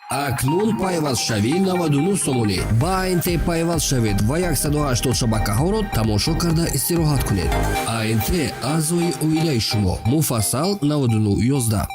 акнун пайваст шавӣ 99 сомонӣ ба АНТ пайваст шавед ва 180 шабакаҳоро тамошо карда истироҳат кунед. АНТ аъзои оилаи шумо. Муфассал 9911.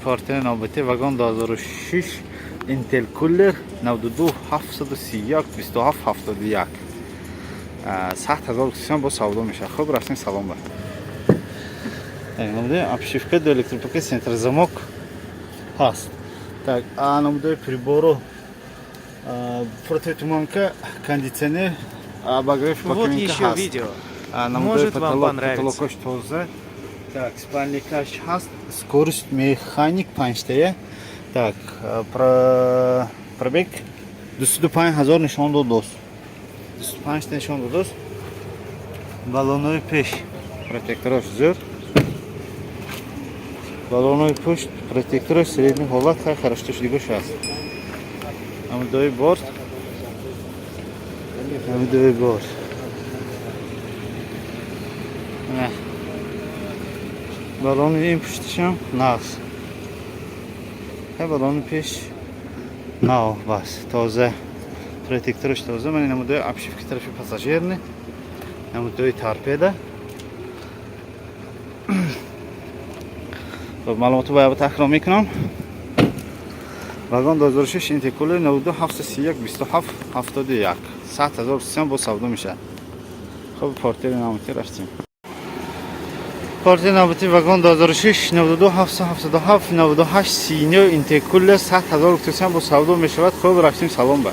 Partinin navbəti vaqon 2006 Intel Cooler 92731 277 7000 با savdo میشه. خب رفتیم سلام با. Намуде обшивка до электропакет центр замок هست. Так, а намуде прибору противотуманка, кондиционер, обогрев покрывка еще هست. видео. Намуде Может вам понравится. потолок тоже. Так, спальникаш هست. Скорость механик 5 Так, пробег 25000 нишон дод дост. 250 нишон дод дост. Баллонои пеш протектораш зур. Баллонои пушт протектораш средний ҳолат хай хорошо шудагош аст. Амдои борт. Амдои борт. Balonu in puştuşam nağız. Balonu peş nağ bas. Toze protektörüş toze. Ben namudoy обшивки tarafı pasajerni. Namudoy torpeda. خب معلوماتو باید تکرار میکنم. واگن 2006 Intel Cooler 92731 277 7000 با savdo میشه. خب پارتر نامتی رفتیم. Партия набати вагон 2006 92777 98 39 Intel Cooler 7000 با savdo میشود. خب رفتیم سلام با.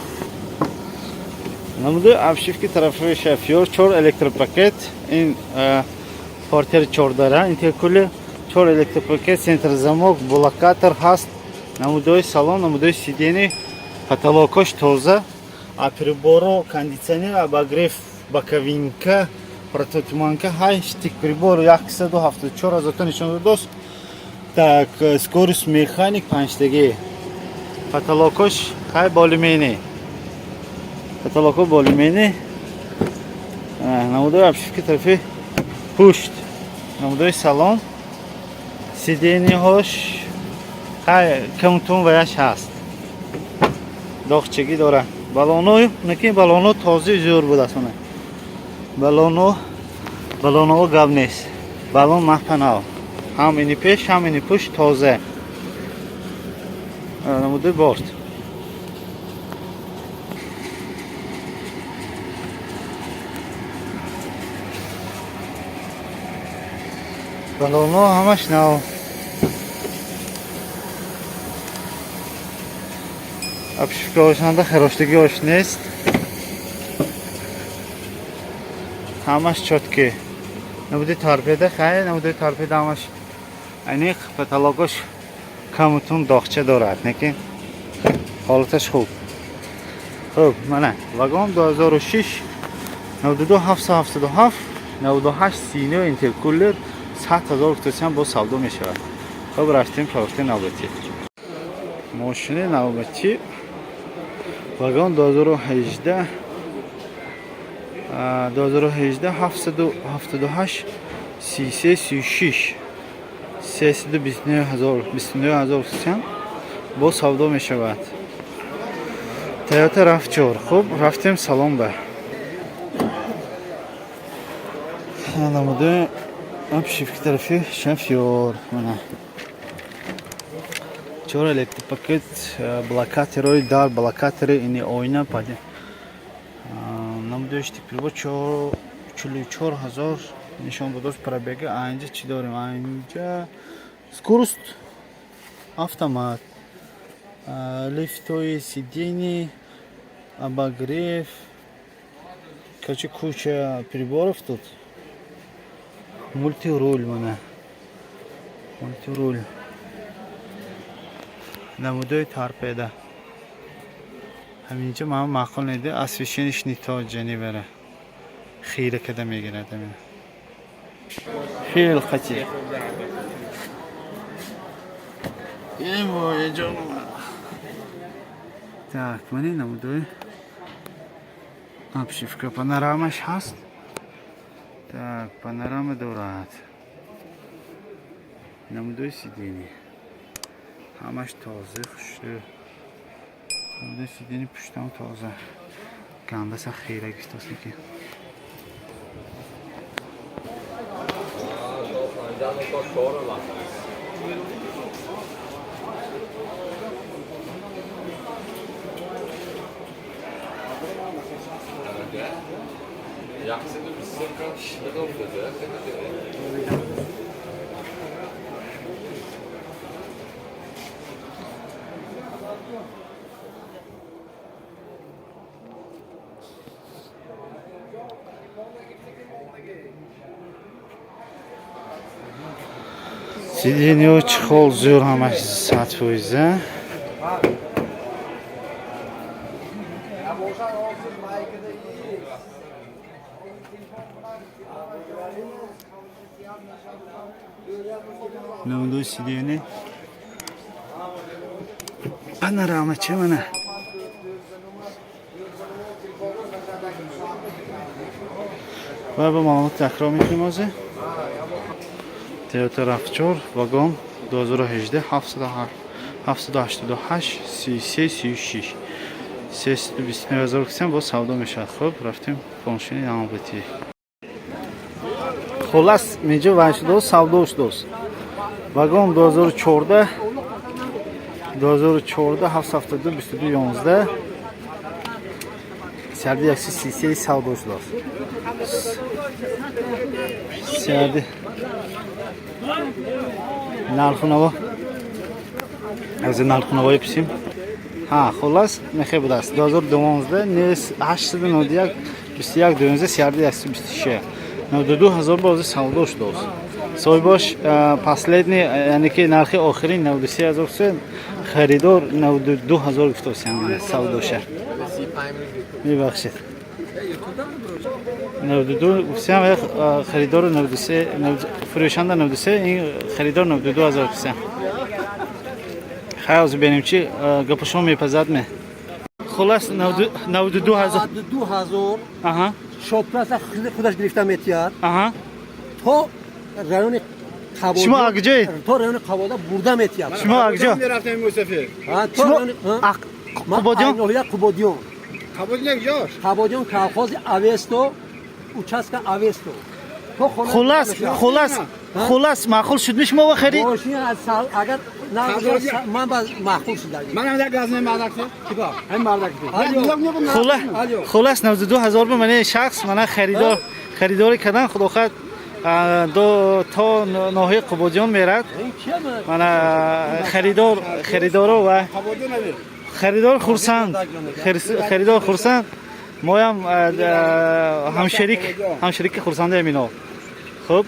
نموده обшивки طرفه شافیور 4 الکتروپاکت این پارتر 4 داره. Intel Cooler 4 الکتروپاکت центр замок блокатор هست. نموده салон, نموده сиденье, потолокош тоза, а прибору кондиционер, обогрев боковинка, противотуманка, хай штик прибор 174 зато нишон дост. Так, скорость механик 5 потолокош хай более-менее. Потолоко более-менее. Намуде обшивки тарafı пушт. Намуде салон. Сиденье хош хай камтун ваяш ҳаст. Дохчаги дора. Балону, неки балону този зур буд асона. Балону гав нест. Балон махпанав. Ҳам ини пеш, ҳам ини пуш тозе. Намуде борт. Балону ҳамаш нав. обшивка ошанда хароштаги ош нест. ҳамаш чотки. Набуди торпеда хай, набуди торпеда ҳамаш айниқ потолокош камутун дохча дорад, неки ҳолаташ хуб. Хуб, мана вагон 2006 92777 9839 Intel Cooler 7000 با savdo мешавад. Хуб, рафтем пошти навбати. Мошини навбати вагон 2018 778 3336 329000 با savdo мешавад. Toyota RAV4. Хуб, рафтем салон ба. Намуде обшивки тарафи шафёр. Мана 4 электропакет, блокаторы, дар блокаторы, ини ойна паде. Намуде штик прибор 44000 нишон будош пробега. Айнҷа чӣ дорем? Айнҷа скорост автомат, лифтои сиденье, обогрев, короче куча приборов тут. Мультируль мана. Мультируль. Намудои торпеда. همینجا ما معقول نیده اسویشنش نیتا جنی بره خیره کده میگیره دمین خیلی خطی یه موی جان так منی نمودوی обшивка панорамаш هست так панорама دورات نمودوی سیدینی همش تازه خوشته نمودوی سیدینی پشتم تازه گنده سا خیره گفتاست که سیدینی و چخول زور همش 100%. نمودوی سیدینی پانوراما چه منه و به معلومات تکرار میکنیم آزه تویوتا رافچور واگن 2018 788 33 36 329,000 کسیم با سودا میشد. خب رفتیم فانکشنی نامبتی خلاص میجه وانش دوست سوداش دوست واگن 2014 772 22 11 سردی 133 سوداش دوست سردی نالخونوا از نالخونوا بپسیم ها خلاص میخه بود است 2012 نیست 891 21 12 سردی 126 92000 باز سوداش دوست سوی باش последний یعنی که نرخ آخرین 93000 سن خریدار 92000 گفتاست یعنی سوداشه میبخشید 92 گفتم خریدار 93 فروشنده 93 این خریدار 92000 گفتم خیلی از ببینیم چی گپشون میپزد می خلاص 92000 آها شوپلاس خودش گرفته میتیار آها تو رایون قباده شما اگجای تو رایون قباده برده میتیار شما اگجا رفتم موسفی تو رایون قبادیون قبادیون قبول نگیاش قبادیون کارخاز اوستو участка اوستو تو خلاص معقول شد میش ما خرید ماشین از سال اگر نه من باز معقول شد من هم در گازن مردکتی کیبا هم مردکی خلاص 92000 به من شخص من خریدار کردن خدا خد دو تا ناحیه قبادیان میرد من خریدار و خریدار خورسند ما هم همشریک خورسنده امینا خب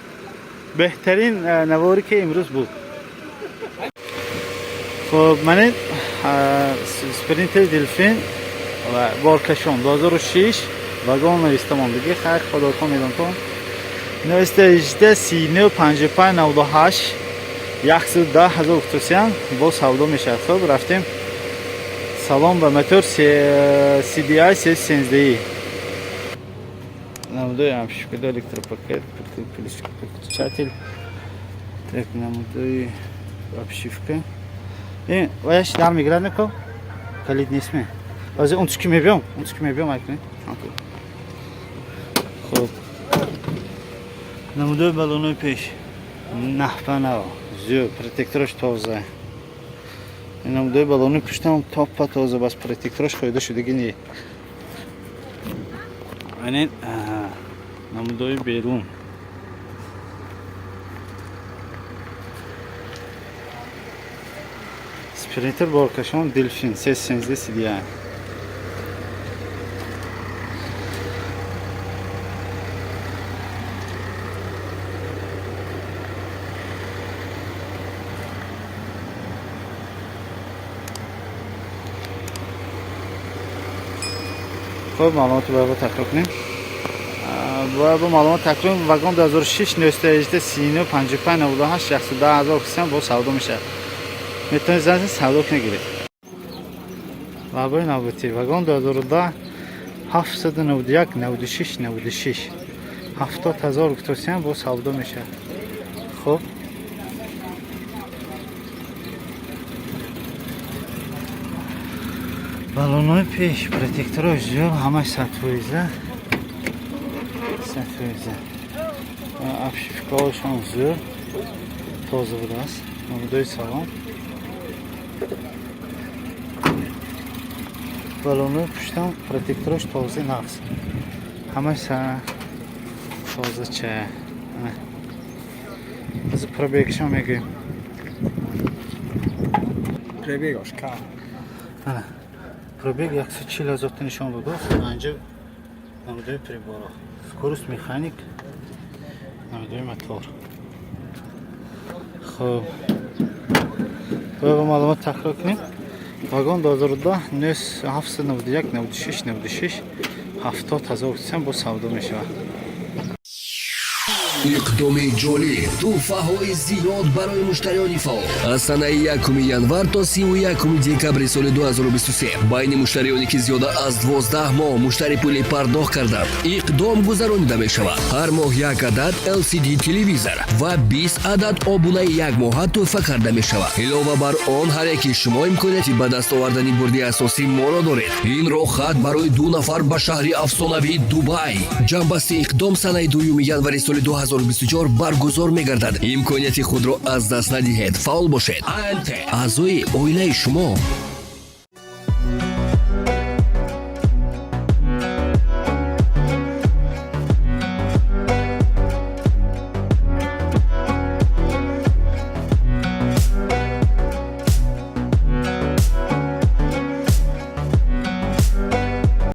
بهترین نواری که امروز بود خب من سپرینتر دلفین و بارکشون 2006 واگن نویستمان دیگه خیلی خدا کن میدون کن نویسته 18 39 55 98 110,000 اکتوسیان با سودا میشه. خب رفتیم سلام به موتور CDI 313 نمودوی همشکل الکتروپاکت включатель так نمودوی обшивка این وایش در میگرد نکن کلید نیست می از اون چکی میبیم اکنی خب نمودوی بالونوی پیش نحپنه زیو پروتکتورش تازه نمودوی بالونوی پشتم تاپا تازه بس پروتکتورش خواهده شده نی این نمودوی بیرون سپرینتر بارکشان دلفین 313 CDI خب معلومات باید تکرار کنیم. باید با معلومات تکرار کنیم. واگن 2006 918 39 55 98 110,000 کسی با سودا میشه. میتونید زنگ سودا کنید گیرید. لابای نوبتی واگن 2010 791 96 96 70,000 کسی با سودا میشه. خب балонҳои пеш протектораи зиёд ҳамаи сатҳоиза обшивкаҳошон зиёд тоза будааст. намудои салон балонҳои пуштам протектораш тоза нағз ҳамаи тозача. аз пробегшон мегӯем Пробегааш ка. пробег 140,000 нишон додааст. анҷа намудои прибора скорост механик намудои мотор. хуб бояд маълумот таҳқиқ кунем. вагон 2010 791 96 96 70,000 бо савдо мешавад. иқдоми ҷолиб тӯҳфаҳои зиёд барои муштариёни фаъол аз санаи 1 январ то 31 декабри соли 2023 байни муштариёне ки зиёда аз 12 моҳ муштари пули пардохт карданд иқдом гузаронида мешавад. ҳар моҳ 1 адад LCD телевизор ва 20 адад обунаи 1 моҳа тӯҳфа карда мешавад. илова бар он ҳар яки шумо имконияти ба даст овардани бурди асосӣ моро доред. ин роҳхат барои 2 нафар ба шаҳри афсонавии Дубай. ҷанбасти иқдом санаи 2 январи соли 2024 баргузор мегардад. имконияти худро аз даст надиҳед. фаъол бошед. АНТ аъзои оилаи шумо.